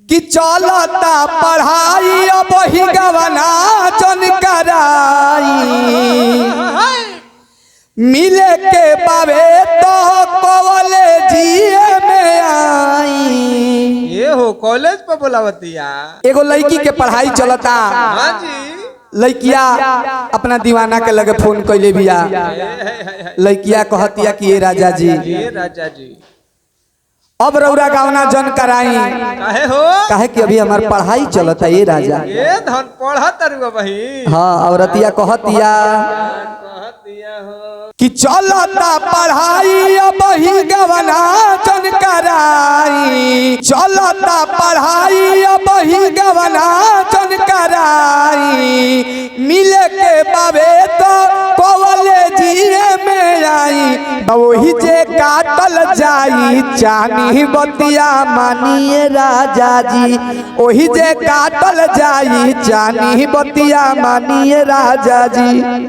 कि चलता पढ़ाई अब ही गवना जन कराई मिले के बाबे तो कॉलेजिए में आई। ये हो कॉलेज पर बोलावतिया एगो लड़की के पढ़ाई चलता। हाँ जी। लड़किया अपना दीवाना के लगे फोन कैले बिया। लड़किया कहतिया कि ये राजा जी अब रौरा गावना जन कराई काहे हो काहे कि अभी हमार पढ़ाई चलता ये राजा। ये धन पढ़त रुआ बही। हाँ औरतिया कहतिया कि चलता पढ़ाई अब ही गवना जन कराई चलता पढ़ाई अब ही गवना जन कराई मिले के बाबे तो कॉलेजिए में आई वही जे काटल जाई चानी बतिया मानिए राजा जी वही जे काटल जाई चानी बतिया मानिए राजा जी।